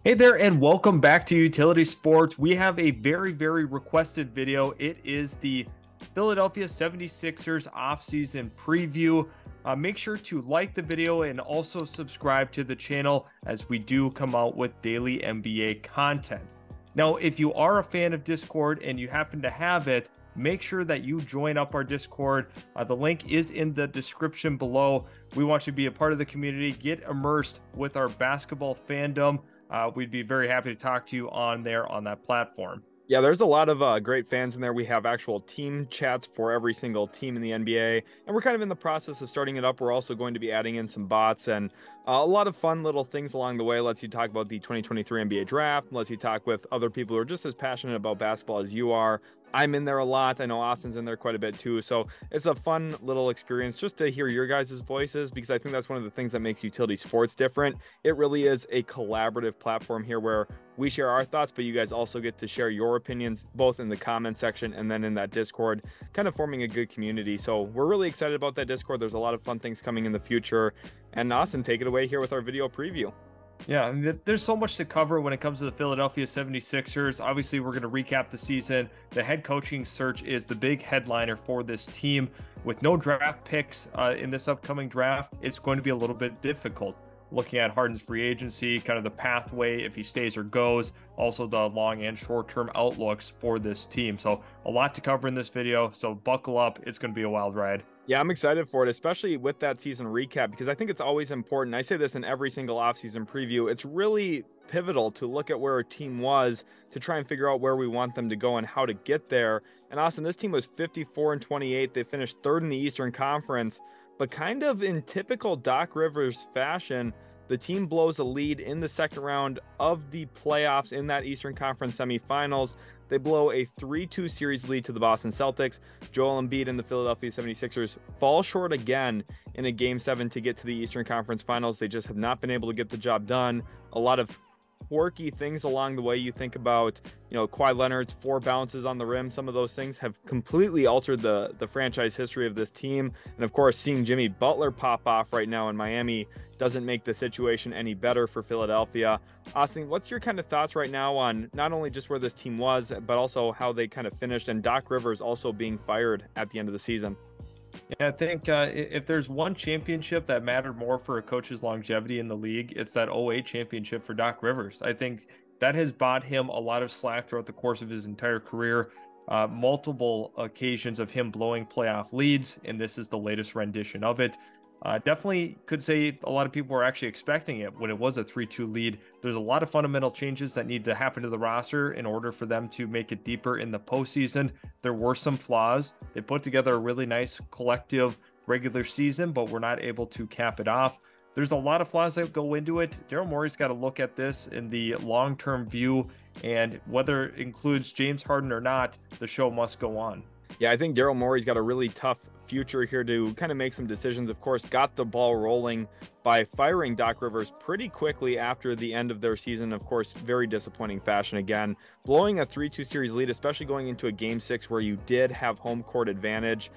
Hey there, and welcome back to Utility Sports. We have a very requested video. It is the Philadelphia 76ers offseason preview. Make sure to like the video and also subscribe to the channel as we do come out with daily NBA content. Now, if you are a fan of Discord and you happen to have it, make sure that you join up our Discord. The link is in the description below. We want you to be a part of the community, get immersed with our basketball fandom. We'd be very happy to talk to you on there on that platform. Yeah, there's a lot of great fans in there. We have actual team chats for every single team in the NBA, and we're kind of in the process of starting it up. We're also going to be adding in some bots and a lot of fun little things along the way. Lets you talk about the 2023 NBA draft, lets you talk with other people who are just as passionate about basketball as you are. I'm in there a lot. I know Austin's in there quite a bit too. So it's a fun little experience just to hear your guys' voices, because I think that's one of the things that makes utility sports different. It really is a collaborative platform here where we share our thoughts, but you guys also get to share your opinions both in the comment section and then in that Discord, kind of forming a good community. So we're really excited about that Discord. There's a lot of fun things coming in the future. And Austin, take it away here with our video preview. Yeah, there's so much to cover when it comes to the Philadelphia 76ers. Obviously, we're going to recap the season. The head coaching search is the big headliner for this team. With no draft picks in this upcoming draft, it's going to be a little bit difficult. Looking at Harden's free agency, kind of the pathway, if he stays or goes, also the long and short-term outlooks for this team. So a lot to cover in this video, so buckle up. It's going to be a wild ride. Yeah, I'm excited for it, especially with that season recap, because I think it's always important. I say this in every single offseason preview. It's really pivotal to look at where our team was to try and figure out where we want them to go and how to get there. And Austin, this team was 54-28. They finished third in the Eastern Conference, but kind of in typical Doc Rivers fashion, the team blows a lead in the second round of the playoffs in that Eastern Conference semifinals. They blow a 3-2 series lead to the Boston Celtics. Joel Embiid and the Philadelphia 76ers fall short again in a Game 7 to get to the Eastern Conference Finals. They just have not been able to get the job done. A lot of quirky things along the way. You think about, Kawhi Leonard's 4 bounces on the rim. Some of those things have completely altered the franchise history of this team. And of course, seeing Jimmy Butler pop off right now in Miami doesn't make the situation any better for Philadelphia. Austin, what's your kind of thoughts right now on not only just where this team was, but also how they kind of finished, and Doc Rivers also being fired at the end of the season? Yeah, I think if there's one championship that mattered more for a coach's longevity in the league, it's that '08 championship for Doc Rivers. I think that has bought him a lot of slack throughout the course of his entire career. Multiple occasions of him blowing playoff leads, and this is the latest rendition of it. Definitely could say a lot of people were actually expecting it when it was a 3-2 lead. There's a lot of fundamental changes that need to happen to the roster in order for them to make it deeper in the postseason. There were some flaws. They put together a really nice collective regular season, but were not able to cap it off. There's a lot of flaws that go into it. Daryl Morey's got to look at this in the long-term view, and whether it includes James Harden or not, the show must go on. Yeah, I think Daryl Morey's got a really tough future here to kind of make some decisions. Of course, got the ball rolling by firing Doc Rivers pretty quickly after the end of their season. Of course, very disappointing fashion again. Blowing a 3-2 series lead, especially going into a Game 6 where you did have home court advantage,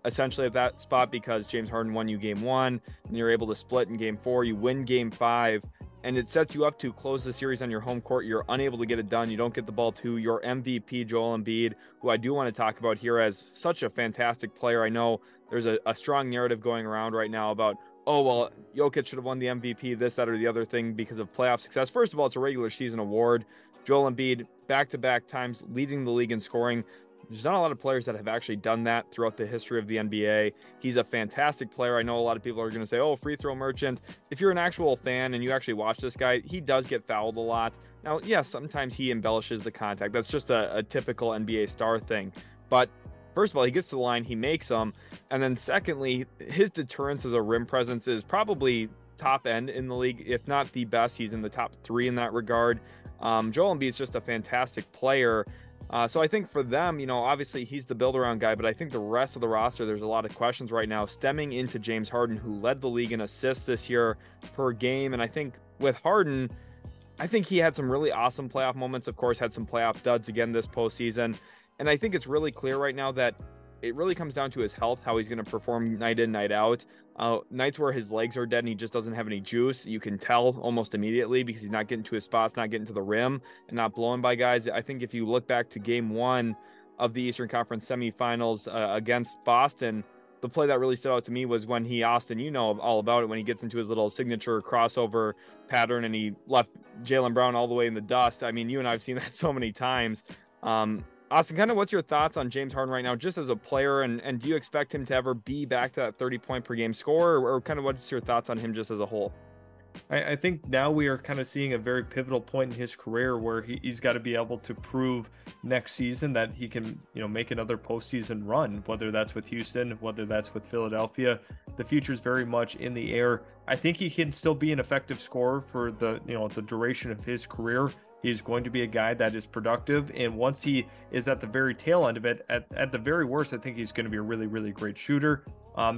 essentially at that spot, because James Harden won you Game 1, and you're able to split in Game 4. You win Game 5. And it sets you up to close the series on your home court. You're unable to get it done. You don't get the ball to your MVP, Joel Embiid, who I do want to talk about here as such a fantastic player. I know there's a strong narrative going around right now about, oh, well, Jokic should have won the MVP, this, that, or the other thing because of playoff success. First of all, it's a regular season award. Joel Embiid, back-to-back times leading the league in scoring. There's not a lot of players that have actually done that throughout the history of the NBA. He's a fantastic player. I know a lot of people are going to say, oh, free throw merchant. If you're an actual fan and you actually watch this guy, he does get fouled a lot. Now, yes, sometimes he embellishes the contact. That's just a typical NBA star thing. But first of all, he gets to the line, he makes them. And then secondly, his deterrence as a rim presence is probably top end in the league, if not the best. He's in the top 3 in that regard. Joel Embiid is just a fantastic player. So I think for them, obviously he's the build-around guy, but I think the rest of the roster, there's a lot of questions right now stemming into James Harden, who led the league in assists this year per game. And I think with Harden, I think he had some really awesome playoff moments, of course, had some playoff duds again this postseason. And I think it's really clear right now that it really comes down to his health, how he's going to perform night in, night out. Nights where his legs are dead and he just doesn't have any juice, you can tell almost immediately because he's not getting to his spots, not getting to the rim, and not blowing by guys. I think if you look back to game 1 of the Eastern Conference semifinals against Boston, the play that really stood out to me was when Austin, you know all about it, when he gets into his little signature crossover pattern and he left Jaylen Brown all the way in the dust. I mean, you and I have seen that so many times. Austin, kind of what's your thoughts on James Harden right now, just as a player, and do you expect him to ever be back to that 30-point per game score, or kind of what's your thoughts on him just as a whole? I think now we are kind of seeing a very pivotal point in his career where he's got to be able to prove next season that he can, make another postseason run, whether that's with Houston, whether that's with Philadelphia. The future is very much in the air. I think he can still be an effective scorer for the duration of his career. He's going to be a guy that is productive, and once he is at the very tail end of it, at the very worst, I think he's going to be a really, really great shooter.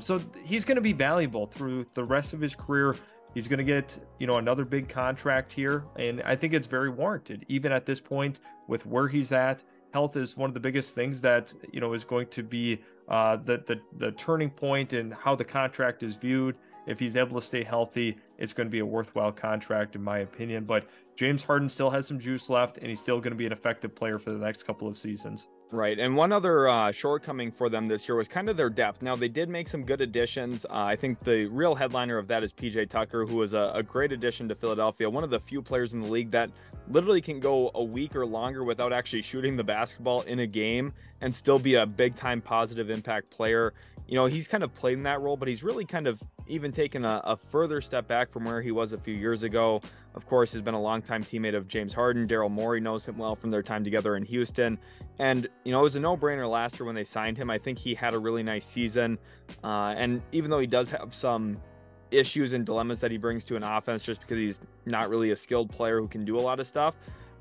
So he's going to be valuable through the rest of his career. He's going to get, another big contract here, and I think it's very warranted. Even at this point, with where he's at, health is one of the biggest things that, is going to be the turning point in how the contract is viewed. If he's able to stay healthy, it's going to be a worthwhile contract, in my opinion. But James Harden still has some juice left, and he's still going to be an effective player for the next couple of seasons. Right. And one other shortcoming for them this year was kind of their depth. Now, they did make some good additions. I think the real headliner of that is PJ Tucker, who was a great addition to Philadelphia. One of the few players in the league that literally can go a week or longer without actually shooting the basketball in a game and still be a big time positive impact player. He's kind of played in that role, but he's really kind of even taken a further step back from where he was a few years ago. Of course, he's been a longtime teammate of James Harden. Daryl Morey knows him well from their time together in Houston. And, it was a no-brainer last year when they signed him. I think he had a really nice season. And even though he does have some issues and dilemmas that he brings to an offense just because he's not really a skilled player who can do a lot of stuff,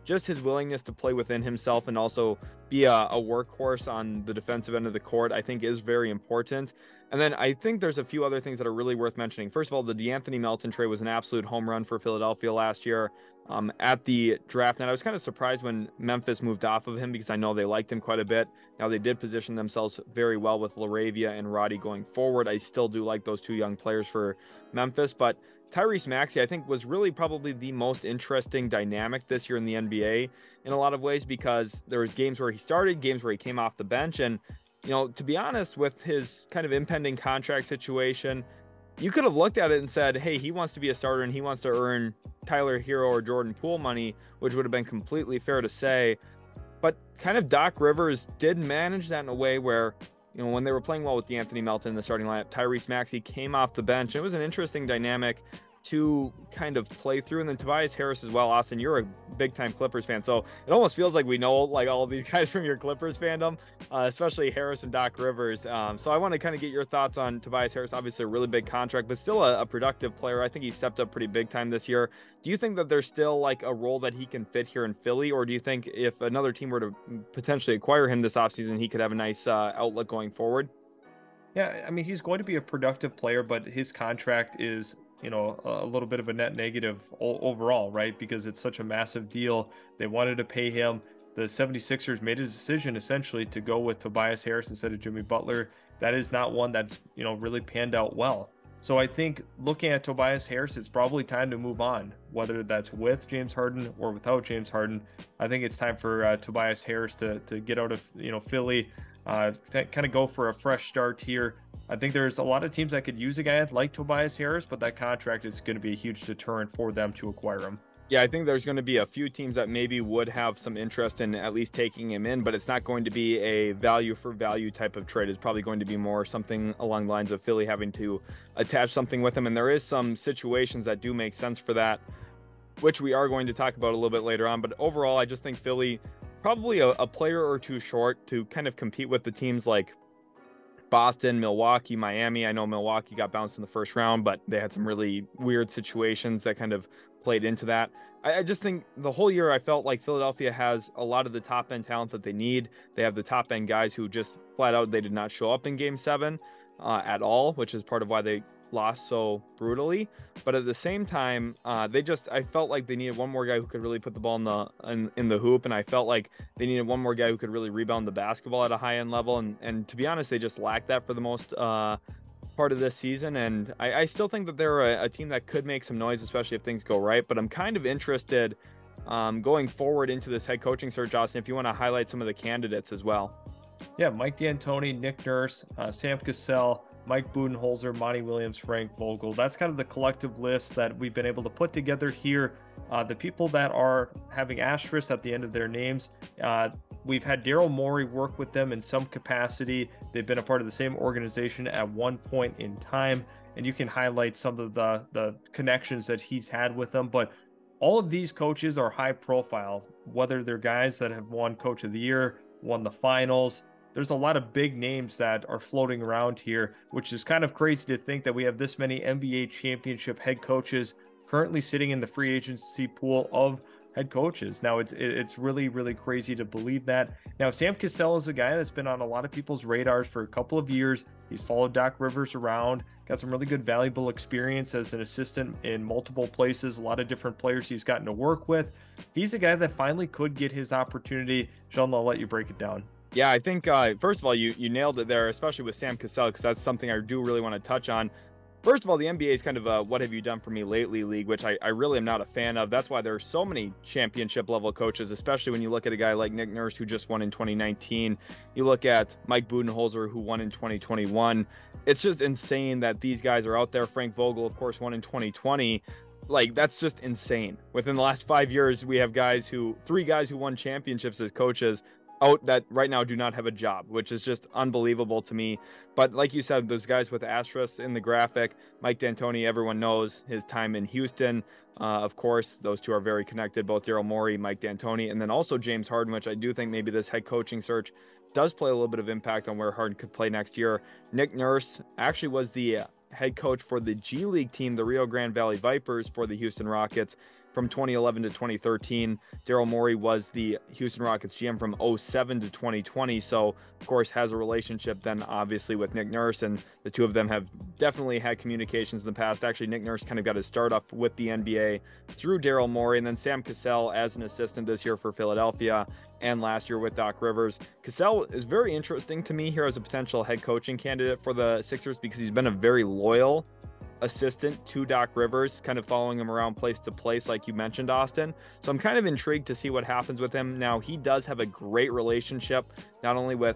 just his willingness to play within himself and also be a workhorse on the defensive end of the court, I think is very important. And then I think there's a few other things that are really worth mentioning. First of all, the DeAnthony Melton trade was an absolute home run for Philadelphia last year. At the draft night, I was kind of surprised when Memphis moved off of him because I know they liked him quite a bit. Now, they did position themselves very well with LaRavia and Roddy going forward. I still do like those two young players for Memphis, but Tyrese Maxey, I think, was really probably the most interesting dynamic this year in the NBA in a lot of ways because there was games where he started, games where he came off the bench, and to be honest, with his kind of impending contract situation, you could have looked at it and said, hey, he wants to be a starter and he wants to earn Tyler Hero or Jordan Poole money, which would have been completely fair to say. But kind of Doc Rivers did manage that in a way where, when they were playing well with DeAnthony Melton in the starting lineup, Tyrese Maxey came off the bench. It was an interesting dynamic to kind of play through. And then Tobias Harris as well. Austin, you're a big time Clippers fan, so it almost feels like we know like all of these guys from your Clippers fandom, especially Harris and Doc Rivers. So I want to kind of get your thoughts on Tobias Harris. Obviously a really big contract, but still a productive player. I think he stepped up pretty big time this year. Do you think that there's still like a role that he can fit here in Philly, or do you think if another team were to potentially acquire him this offseason, he could have a nice outlook going forward? Yeah, I mean, he's going to be a productive player, but his contract is a little bit of a net negative overall, right? Because it's such a massive deal. They wanted to pay him. The 76ers made a decision essentially to go with Tobias Harris instead of Jimmy Butler. That is not one that's, really panned out well. So I think looking at Tobias Harris, it's probably time to move on, whether that's with James Harden or without James Harden. I think it's time for Tobias Harris to get out of, Philly, kind of go for a fresh start here. I think there's a lot of teams that could use a guy like Tobias Harris, but that contract is going to be a huge deterrent for them to acquire him. Yeah, I think there's going to be a few teams that maybe would have some interest in at least taking him in, but it's not going to be a value for value type of trade. It's probably going to be more something along the lines of Philly having to attach something with him. And there is some situations that do make sense for that, which we are going to talk about a little bit later on. But overall, I just think Philly probably a player or two short to kind of compete with the teams like Boston, Milwaukee, Miami. I know Milwaukee got bounced in the first round, but they had some really weird situations that kind of played into that. I just think the whole year I felt like Philadelphia has a lot of the top end talent that they need. They have the top end guys who just flat out, they did not show up in game 7 at all, which is part of why they lost so brutally. But at the same time, I felt like they needed one more guy who could really put the ball in the hoop, and I felt like they needed one more guy who could really rebound the basketball at a high end level. And to be honest, they just lacked that for the most part of this season. And I still think that they're a team that could make some noise, especially if things go right. But I'm kind of interested going forward into this head coaching search, Austin, if you want to highlight some of the candidates as well. Yeah, Mike D'Antoni, Nick Nurse, Sam Cassell, Mike Budenholzer, Monty Williams, Frank Vogel. That's kind of the collective list that we've been able to put together here. The people that are having asterisks at the end of their names, we've had Daryl Morey work with them in some capacity. They've been a part of the same organization at one point in time, and you can highlight some of the connections that he's had with them. But all of these coaches are high profile, whether they're guys that have won Coach of the Year, won the finals. There's a lot of big names that are floating around here, which is kind of crazy to think that we have this many NBA championship head coaches currently sitting in the free agency pool of head coaches. Now it's really, really crazy to believe that. Now, Sam Cassell is a guy that's been on a lot of people's radars for a couple of years. He's followed Doc Rivers around, got some really good, valuable experience as an assistant in multiple places, a lot of different players he's gotten to work with. He's a guy that finally could get his opportunity. Sheldon, I'll let you break it down. Yeah, I think, first of all, you nailed it there, especially with Sam Cassell, because that's something I do really want to touch on. First of all, the NBA is kind of a what have you done for me lately league, which I really am not a fan of. That's why there are so many championship level coaches, especially when you look at a guy like Nick Nurse, who just won in 2019. You look at Mike Budenholzer, who won in 2021. It's just insane that these guys are out there. Frank Vogel, of course, won in 2020. Like, that's just insane. Within the last 5 years, we have three guys who won championships as coaches out that right now do not have a job, which is just unbelievable to me. But like you said, those guys with asterisks in the graphic, Mike D'Antoni, everyone knows his time in Houston. Of course, those two are very connected, both Daryl Morey, Mike D'Antoni, and then also James Harden, which I do think maybe this head coaching search does play a little bit of impact on where Harden could play next year. Nick Nurse actually was the head coach for the G League team, the Rio Grande Valley Vipers, for the Houston Rockets from 2011 to 2013. Daryl Morey was the Houston Rockets GM from 2007 to 2020. So, of course, has a relationship then obviously with Nick Nurse, and the two of them have definitely had communications in the past. Actually, Nick Nurse kind of got his start up with the NBA through Daryl Morey, and then Sam Cassell as an assistant this year for Philadelphia and last year with Doc Rivers. Cassell is very interesting to me here as a potential head coaching candidate for the Sixers because he's been a very loyal assistant to Doc Rivers, kind of following him around place to place, like you mentioned, Austin. So I'm kind of intrigued to see what happens with him. Now, he does have a great relationship, not only with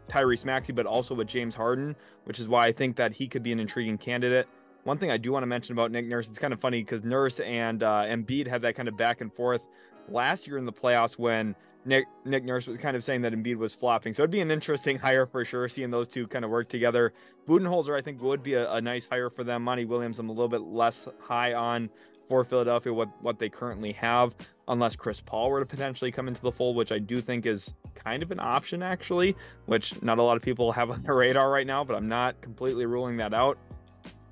Tyrese Maxey, but also with James Harden, which is why I think that he could be an intriguing candidate. One thing I do want to mention about Nick Nurse, it's kind of funny because Nurse and Embiid had that kind of back and forth last year in the playoffs when Nick Nurse was kind of saying that Embiid was flopping. So it'd be an interesting hire for sure, seeing those two kind of work together. Budenholzer, I think, would be a nice hire for them. Monty Williams, I'm a little bit less high on for Philadelphia, what they currently have, unless Chris Paul were to potentially come into the fold, which I do think is kind of an option, actually, which not a lot of people have on their radar right now, but I'm not completely ruling that out.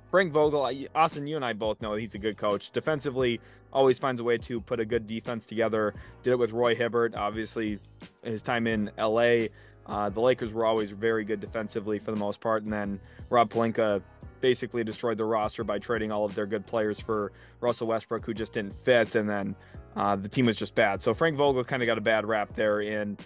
Frank Vogel, Austin, you and I both know he's a good coach. Defensively, always finds a way to put a good defense together. Did it with Roy Hibbert, obviously, his time in LA. The Lakers were always very good defensively for the most part. And then Rob Pelinka basically destroyed the roster by trading all of their good players for Russell Westbrook, who just didn't fit. And then the team was just bad. So Frank Vogel kind of got a bad rap there in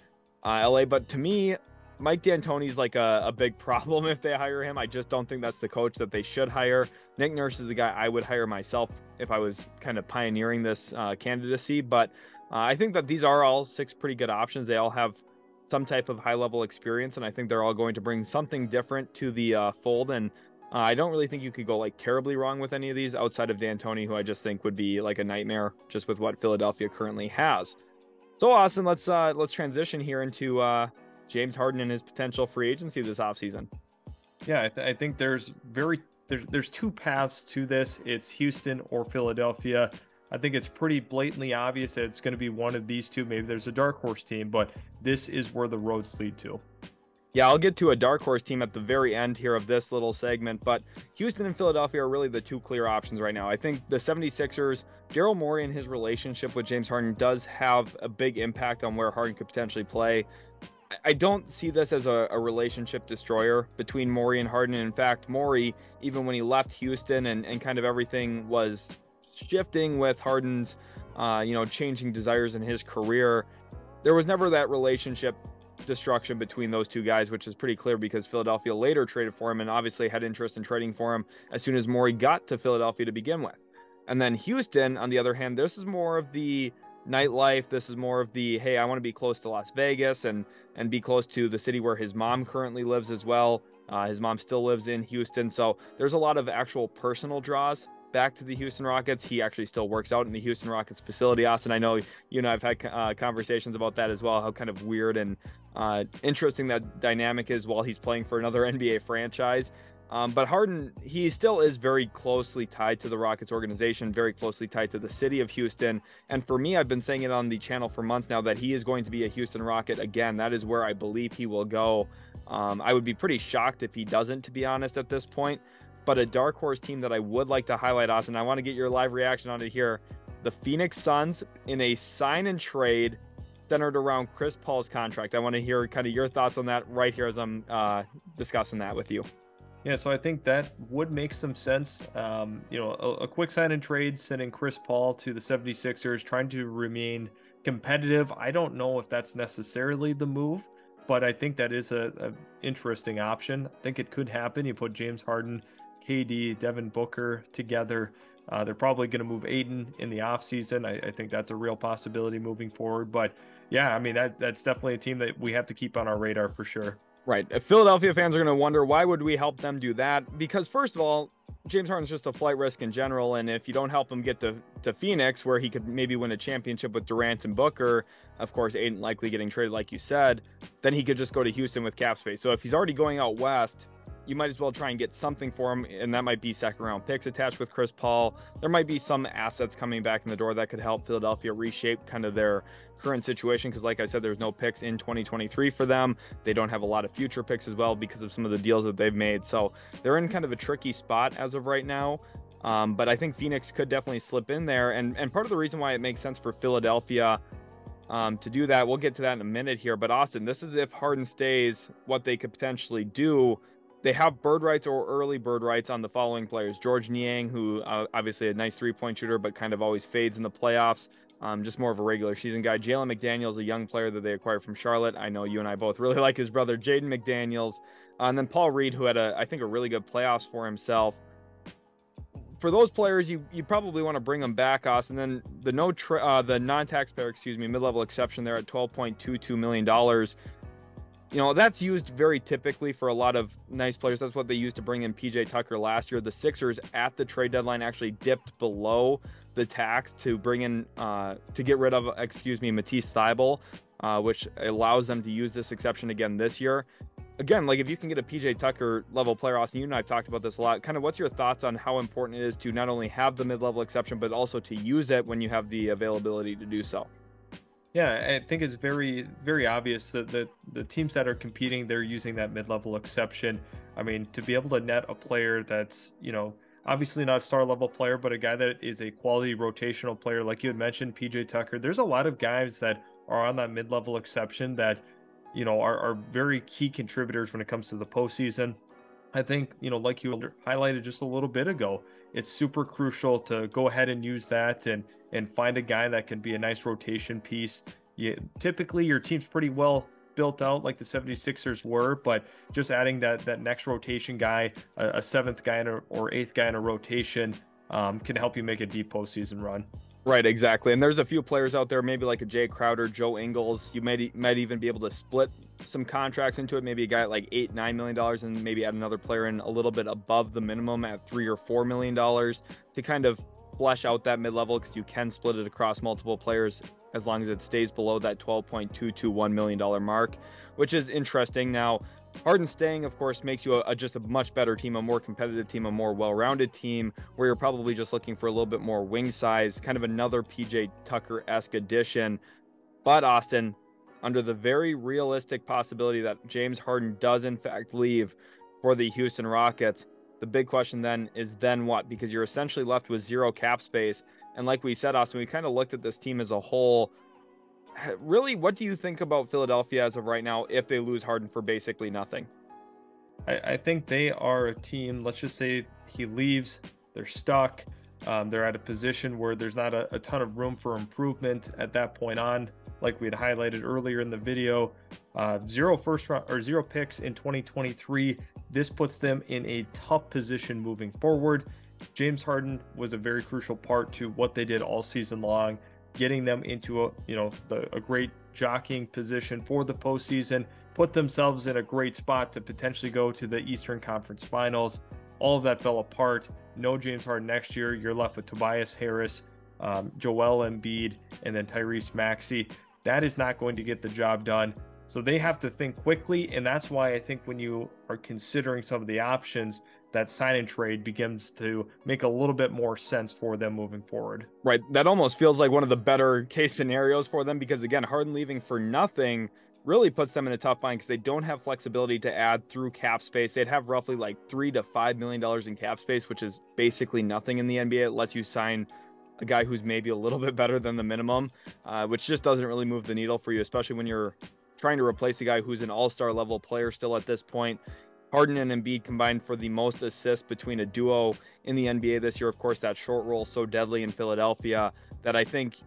LA. But to me, Mike D'Antoni's like a big problem if they hire him. I just don't think that's the coach that they should hire. Nick Nurse is the guy I would hire myself if I was kind of pioneering this candidacy. But I think that these are all six pretty good options. They all have some type of high-level experience, and I think they're all going to bring something different to the fold. And I don't really think you could go like terribly wrong with any of these outside of D'Antoni, who I just think would be like a nightmare just with what Philadelphia currently has. So, Austin, let's transition here into James Harden and his potential free agency this offseason. Yeah, I think there's two paths to this. It's Houston or Philadelphia. I think it's pretty blatantly obvious that it's going to be one of these two. Maybe there's a dark horse team, but this is where the roads lead to. Yeah, I'll get to a dark horse team at the very end here of this little segment, but Houston and Philadelphia are really the two clear options right now. I think the 76ers, Daryl Morey and his relationship with James Harden does have a big impact on where Harden could potentially play. I don't see this as a relationship destroyer between Morey and Harden. In fact, Morey, even when he left Houston and kind of everything was shifting with Harden's, changing desires in his career, there was never that relationship destruction between those two guys, which is pretty clear because Philadelphia later traded for him and obviously had interest in trading for him as soon as Morey got to Philadelphia to begin with. And then Houston, on the other hand, this is more of the nightlife. This is more of the, hey, I want to be close to Las Vegas and be close to the city where his mom currently lives as well. His mom still lives in Houston. So there's a lot of actual personal draws back to the Houston Rockets. He actually still works out in the Houston Rockets facility. Austin, I know you and I've had conversations about that as well, how kind of weird and interesting that dynamic is while he's playing for another NBA franchise. But Harden, he still is very closely tied to the Rockets organization, very closely tied to the city of Houston. And for me, I've been saying it on the channel for months now that he is going to be a Houston Rocket again. That is where I believe he will go. I would be pretty shocked if he doesn't, to be honest, at this point. But a dark horse team that I would like to highlight, Austin, I want to get your live reaction on it here. The Phoenix Suns in a sign and trade centered around Chris Paul's contract. I want to hear kind of your thoughts on that right here as I'm discussing that with you. Yeah, so I think that would make some sense. A quick sign and trade, sending Chris Paul to the 76ers, trying to remain competitive. I don't know if that's necessarily the move, but I think that is a interesting option. I think it could happen. You put James Harden, KD, Devin Booker together. They're probably going to move Ayton in the offseason. I think that's a real possibility moving forward. But yeah, I mean, that's definitely a team that we have to keep on our radar for sure. Right. If Philadelphia fans are going to wonder, why would we help them do that? Because first of all, James Harden's just a flight risk in general. And if you don't help him get to Phoenix, where he could maybe win a championship with Durant and Booker, of course, Ayton likely getting traded, like you said, then he could just go to Houston with cap space. So if he's already going out west, you might as well try and get something for him, and that might be second round picks attached with Chris Paul. There might be some assets coming back in the door that could help Philadelphia reshape kind of their current situation, because like I said, there's no picks in 2023 for them. They don't have a lot of future picks as well because of some of the deals that they've made. So they're in kind of a tricky spot as of right now. But I think Phoenix could definitely slip in there. And part of the reason why it makes sense for Philadelphia to do that, we'll get to that in a minute here. But Austin, this is if Harden stays, what they could potentially do. They have bird rights or early bird rights on the following players. George Niang, who obviously a nice three-point shooter, but kind of always fades in the playoffs. Just more of a regular season guy. Jalen McDaniels, a young player that they acquired from Charlotte. I know you and I both really like his brother, Jaden McDaniels. And then Paul Reed, who had I think a really good playoffs for himself. For those players, you probably want to bring them back, Austin. And then the non-taxpayer, mid-level exception there at $12.22 million. That's used very typically for a lot of nice players. That's what they used to bring in PJ Tucker last year. The Sixers at the trade deadline actually dipped below the tax to bring in, to get rid of, Matisse Thybulle, which allows them to use this exception again this year. Again, like if you can get a PJ Tucker level player, Austin, you and I have talked about this a lot. Kind of what's your thoughts on how important it is to not only have the mid-level exception, but also to use it when you have the availability to do so? Yeah, I think it's very, very obvious that the teams that are competing, they're using that mid-level exception. I mean, to be able to net a player that's, obviously not a star level player, but a guy that is a quality rotational player, like you had mentioned, PJ Tucker. There's a lot of guys that are on that mid-level exception that, are very key contributors when it comes to the postseason. I think, like you highlighted just a little bit ago, it's super crucial to go ahead and use that and find a guy that can be a nice rotation piece. Typically, your team's pretty well built out like the 76ers were, but just adding that next rotation guy, a seventh guy or eighth guy in a rotation can help you make a deep postseason run. Right, exactly. And there's a few players out there, maybe like a Jay Crowder, Joe Ingles. You might even be able to split some contracts into it. Maybe a guy at like $8-9 million, and maybe add another player in a little bit above the minimum at $3 or $4 million to kind of flesh out that mid-level, because you can split it across multiple players as long as it stays below that $12.221 million mark, which is interesting. Now, Harden staying, of course, makes you just a much better team, a more competitive team, a more well-rounded team, where you're probably just looking for a little bit more wing size, kind of another PJ Tucker-esque addition. But Austin, under the very realistic possibility that James Harden does in fact leave for the Houston Rockets, the big question then is what? Because you're essentially left with zero cap space. And like we said, Austin, we kind of looked at this team as a whole. really, what do you think about Philadelphia as of right now if they lose Harden for basically nothing? I think they are a team, let's just say he leaves, they're stuck. They're at a position where there's not a ton of room for improvement at that point on. Like we had highlighted earlier in the video, zero first round or zero picks in 2023. This puts them in a tough position moving forward. James Harden was a very crucial part to what they did all season long, getting them into a great jockeying position for the postseason, put themselves in a great spot to potentially go to the Eastern Conference Finals. All of that fell apart. No James Harden next year. You're left with Tobias Harris, Joel Embiid, and then Tyrese Maxey. That is not going to get the job done. So they have to think quickly, and that's why I think when you are considering some of the options, that sign and trade begins to make a little bit more sense for them moving forward. Right. That almost feels like one of the better case scenarios for them because, again, Harden leaving for nothing really puts them in a tough bind because they don't have flexibility to add through cap space. They'd have roughly like $3 to $5 million in cap space, which is basically nothing in the NBA. It lets you sign a guy who's maybe a little bit better than the minimum, which just doesn't really move the needle for you, especially when you're trying to replace a guy who's an all-star level player still at this point. Harden and Embiid combined for the most assists between a duo in the NBA this year. Of course, that short roll so deadly in Philadelphia that I think,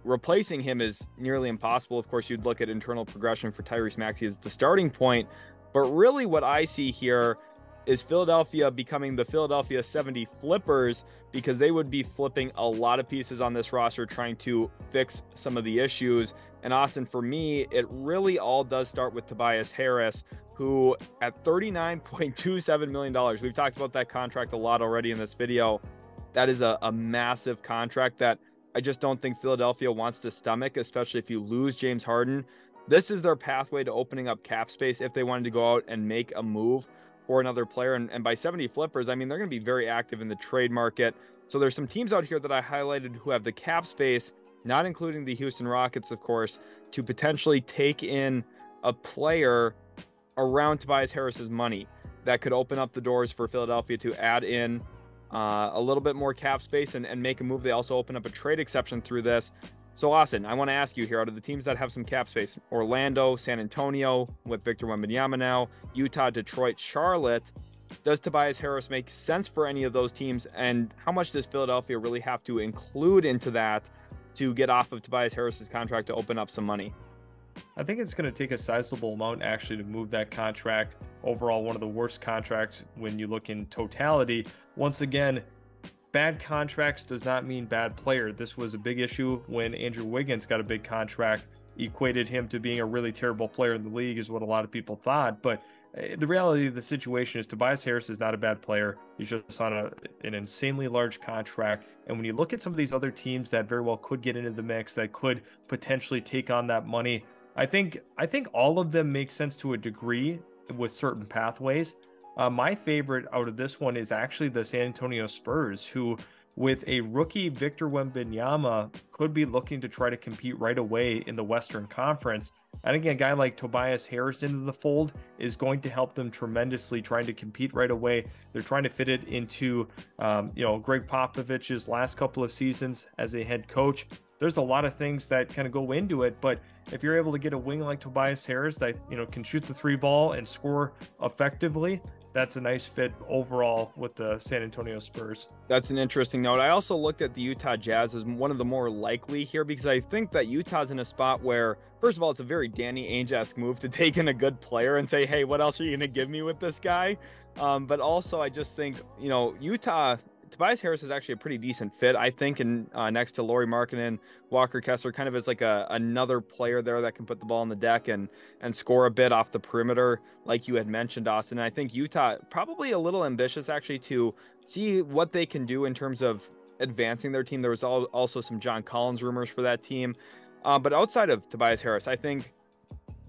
replacing him is nearly impossible. Of course, you'd look at internal progression for Tyrese Maxey as the starting point. But really what I see here is Philadelphia becoming the Philadelphia 70 flippers because they would be flipping a lot of pieces on this roster trying to fix some of the issues. And Austin, for me, it really all does start with Tobias Harris, who at $39.27 million, we've talked about that contract a lot already in this video. That is a massive contract that I just don't think Philadelphia wants to stomach, especially if you lose James Harden. This is their pathway to opening up cap space if they wanted to go out and make a move for another player. And by 70 flippers, I mean, they're going to be very active in the trade market. So there's some teams out here that I highlighted who have the cap space, not including the Houston Rockets, of course, to potentially take in a player around Tobias Harris's money that could open up the doors for Philadelphia to add in a little bit more cap space and make a move. They also open up a trade exception through this. So Austin, I want to ask you here, out of the teams that have some cap space, Orlando, San Antonio with Victor Wembanyama now, Utah, Detroit, Charlotte, does Tobias Harris make sense for any of those teams? And how much does Philadelphia really have to include into that to get off of Tobias Harris's contract to open up some money? I think it's going to take a sizable amount actually to move that contract. Overall, one of the worst contracts when you look in totality. Once again, bad contracts does not mean bad player. This was a big issue when Andrew Wiggins got a big contract, equated him to being a really terrible player in the league is what a lot of people thought. But the reality of the situation is Tobias Harris is not a bad player. He's just on an insanely large contract. And when you look at some of these other teams that very well could get into the mix, that could potentially take on that money, I think all of them make sense to a degree with certain pathways. My favorite out of this one is actually the San Antonio Spurs, who with a rookie Victor Wembanyama could be looking to try to compete right away in the Western Conference. And again, a guy like Tobias Harris into the fold is going to help them tremendously trying to compete right away. They're trying to fit it into, Greg Popovich's last couple of seasons as a head coach. There's a lot of things that kind of go into it, but if you're able to get a wing like Tobias Harris that, can shoot the three ball and score effectively, that's a nice fit overall with the San Antonio Spurs. That's an interesting note. I also looked at the Utah Jazz as one of the more likely here because I think that Utah's in a spot where, first of all, it's a very Danny Ainge-esque move to take in a good player and say, hey, what else are you going to give me with this guy? But also I just think, Utah, Tobias Harris is actually a pretty decent fit, I think, and next to Lauri Markkanen, Walker Kessler, kind of as like another player there that can put the ball on the deck and score a bit off the perimeter, like you had mentioned, Austin. And I think Utah probably a little ambitious actually to see what they can do in terms of advancing their team. There was also some John Collins rumors for that team, but outside of Tobias Harris, I think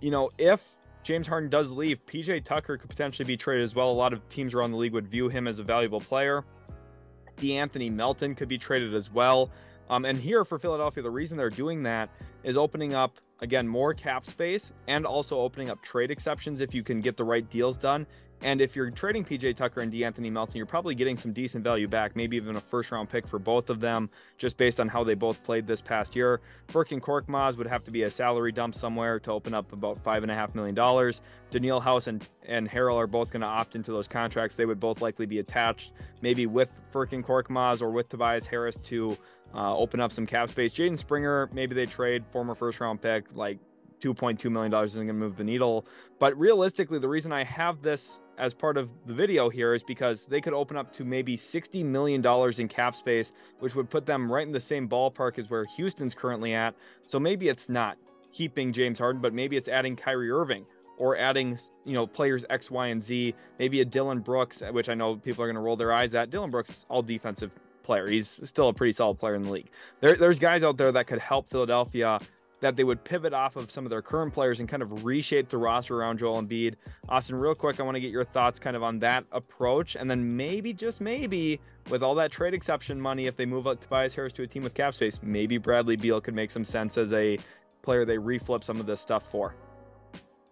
if James Harden does leave, PJ Tucker could potentially be traded as well. A lot of teams around the league would view him as a valuable player. DeAnthony Melton could be traded as well. And here for Philadelphia, the reason they're doing that is opening up, again, more cap space and also opening up trade exceptions if you can get the right deals done And if you're trading PJ Tucker and DeAnthony Melton, you're probably getting some decent value back, maybe even a first-round pick for both of them, just based on how they both played this past year. Furkan Korkmaz would have to be a salary dump somewhere to open up about $5.5 million. Daniil House and Harrell are both going to opt into those contracts. They would both likely be attached, maybe with Furkan Korkmaz or with Tobias Harris to open up some cap space. Jaden Springer, maybe they trade, former first-round pick, like $2.2 million isn't going to move the needle. But realistically, the reason I have this as part of the video here is because they could open up to maybe $60 million in cap space, which would put them right in the same ballpark as where Houston's currently at. So maybe it's not keeping James Harden, but maybe it's adding Kyrie Irving or adding, players X, Y, and Z. Maybe a Dillon Brooks, which I know people are going to roll their eyes at. Dillon Brooks, all defensive player. He's still a pretty solid player in the league. There's guys out there that could help Philadelphia, that they would pivot off of some of their current players and kind of reshape the roster around Joel Embiid. Austin, real quick, I want to get your thoughts kind of on that approach. And then maybe, just maybe, with all that trade exception money, if they move up Tobias Harris to a team with cap space, maybe Bradley Beal could make some sense as a player they reflip some of this stuff for.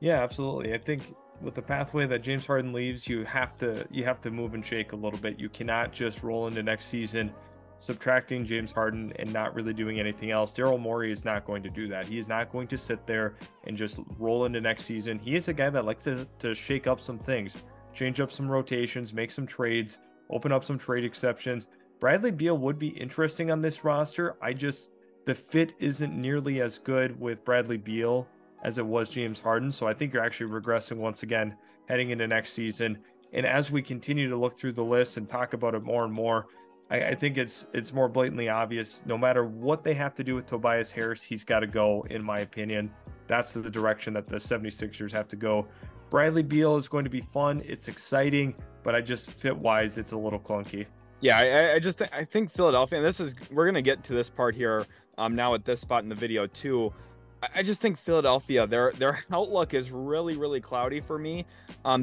Yeah, absolutely. I think with the pathway that James Harden leaves, you have to move and shake a little bit. You cannot just roll into next season subtracting James Harden and not really doing anything else. Daryl Morey is not going to do that. He is not going to sit there and just roll into next season. He is a guy that likes to shake up some things, change up some rotations, make some trades, open up some trade exceptions. Bradley Beal would be interesting on this roster. The fit isn't nearly as good with Bradley Beal as it was James Harden. So I think you're actually regressing once again heading into next season. And as we continue to look through the list and talk about it more and more, I think it's more blatantly obvious. No matter what they have to do with Tobias Harris, he's got to go, in my opinion. That's the direction that the 76ers have to go. Bradley Beal is going to be fun. It's exciting, but fit-wise, it's a little clunky. Yeah, I think Philadelphia, and we're going to get to this part here now at this spot in the video too. I just think Philadelphia, their outlook is really, really cloudy for me,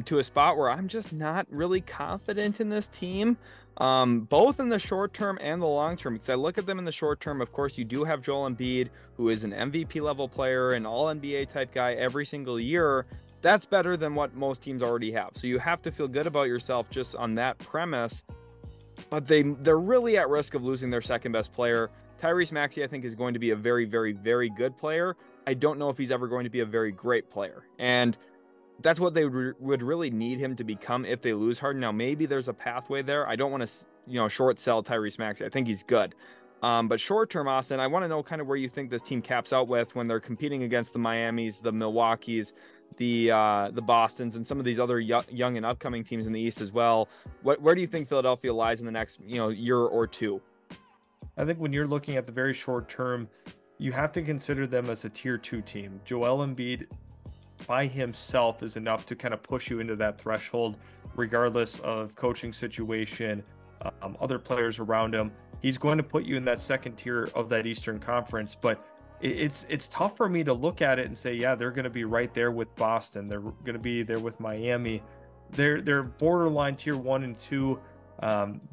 to a spot where I'm just not really confident in this team, both in the short term and the long term. Because I look at them in the short term, of course, you do have Joel Embiid, who is an MVP level player, an all NBA type guy every single year. That's better than what most teams already have. So you have to feel good about yourself just on that premise. But they're really at risk of losing their second best player. Tyrese Maxey, I think, is going to be a very, very, very good player. I don't know if he's ever going to be a very great player. And that's what they would really need him to become if they lose Harden. Now, maybe there's a pathway there. I don't want to, short sell Tyrese Maxey. I think he's good. But short term, Austin, I want to know kind of where you think this team caps out with when they're competing against the Miamis, the Milwaukees, the Bostons, and some of these other young and upcoming teams in the East as well. Where do you think Philadelphia lies in the next year or two? I think when you're looking at the very short term, you have to consider them as a tier 2 team. Joel Embiid by himself is enough to kind of push you into that threshold, regardless of coaching situation, other players around him. He's going to put you in that second tier of that Eastern Conference, but it's tough for me to look at it and say, yeah, they're going to be right there with Boston. They're going to be there with Miami. They're borderline tier 1 and 2.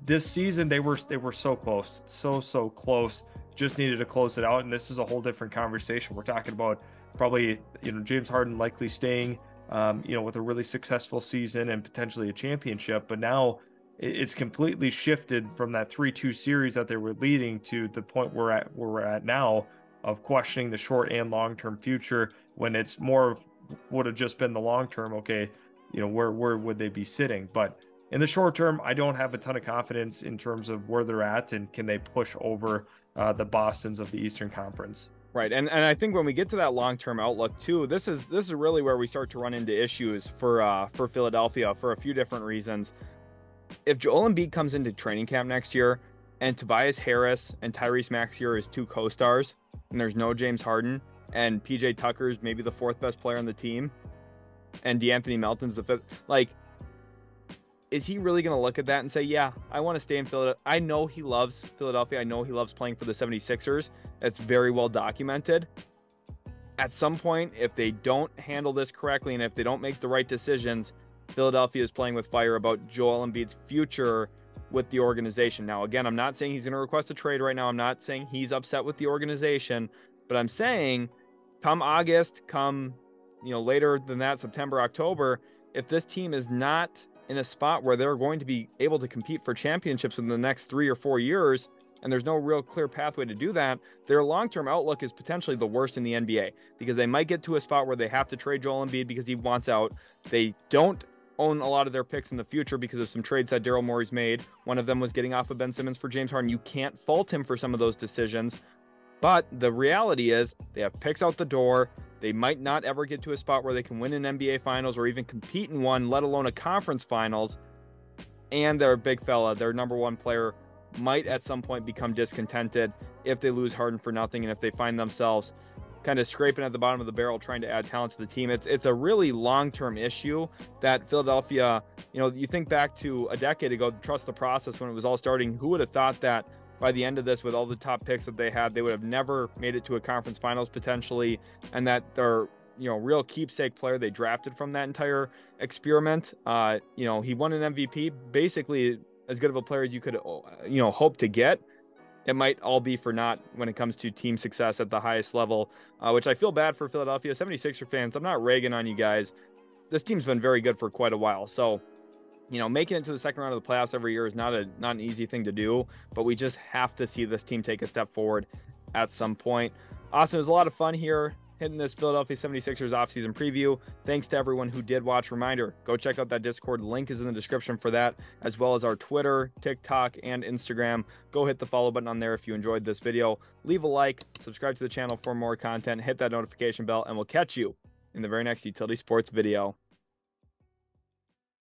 This season they were so close, so close. Just needed to close it out, and this is a whole different conversation. We're talking about probably James Harden likely staying with a really successful season and potentially a championship, but now it's completely shifted from that 3-2 series that they were leading to the point we're at now of questioning the short and long-term future, when it's more would have just been the long-term. Okay, where would they be sitting? But in the short term, I don't have a ton of confidence in terms of where they're at and can they push over the Bostons of the Eastern Conference. Right, and I think when we get to that long-term outlook too, this is really where we start to run into issues for Philadelphia for a few different reasons. If Joel Embiid comes into training camp next year and Tobias Harris and Tyrese Maxey are his two co-stars, and there's no James Harden, and PJ Tucker's maybe the fourth best player on the team, and DeAnthony Melton's the fifth, is he really going to look at that and say, yeah, I want to stay in Philadelphia? I know he loves Philadelphia. I know he loves playing for the 76ers. That's very well documented. At some point, if they don't handle this correctly and if they don't make the right decisions, Philadelphia is playing with fire about Joel Embiid's future with the organization. Now, again, I'm not saying he's going to request a trade right now. I'm not saying he's upset with the organization, but I'm saying come August, later than that, September, October, if this team is not in a spot where they're going to be able to compete for championships in the next 3 or 4 years, and there's no real clear pathway to do that, their long-term outlook is potentially the worst in the NBA, because they might get to a spot where they have to trade Joel Embiid because he wants out. They don't own a lot of their picks in the future because of some trades that Daryl Morey's made. One of them was getting off of Ben Simmons for James Harden. You can't fault him for some of those decisions, but the reality is they have picks out the door. They might not ever get to a spot where they can win an NBA Finals or even compete in one, let alone a conference finals. And they're a big fella. Their number one player might at some point become discontented if they lose Harden for nothing, and if they find themselves kind of scraping at the bottom of the barrel trying to add talent to the team. It's a really long-term issue that Philadelphia, you think back to a decade ago, trust the process when it was all starting. Who would have thought that by the end of this, with all the top picks that they had, they would have never made it to a conference finals potentially, and that their real keepsake player they drafted from that entire experiment, he won an MVP, basically as good of a player as you could hope to get. It might all be for naught when it comes to team success at the highest level, which I feel bad for Philadelphia 76er fans. I'm not ragging on you guys. This team's been very good for quite a while. So, making it to the second round of the playoffs every year is not an easy thing to do, but we just have to see this team take a step forward at some point. Austin, it was a lot of fun here hitting this Philadelphia 76ers offseason preview. Thanks to everyone who did watch. Reminder, go check out that Discord. Link is in the description for that, as well as our Twitter, TikTok, and Instagram. Go hit the follow button on there if you enjoyed this video. Leave a like, subscribe to the channel for more content, hit that notification bell, and we'll catch you in the very next Utility Sports video.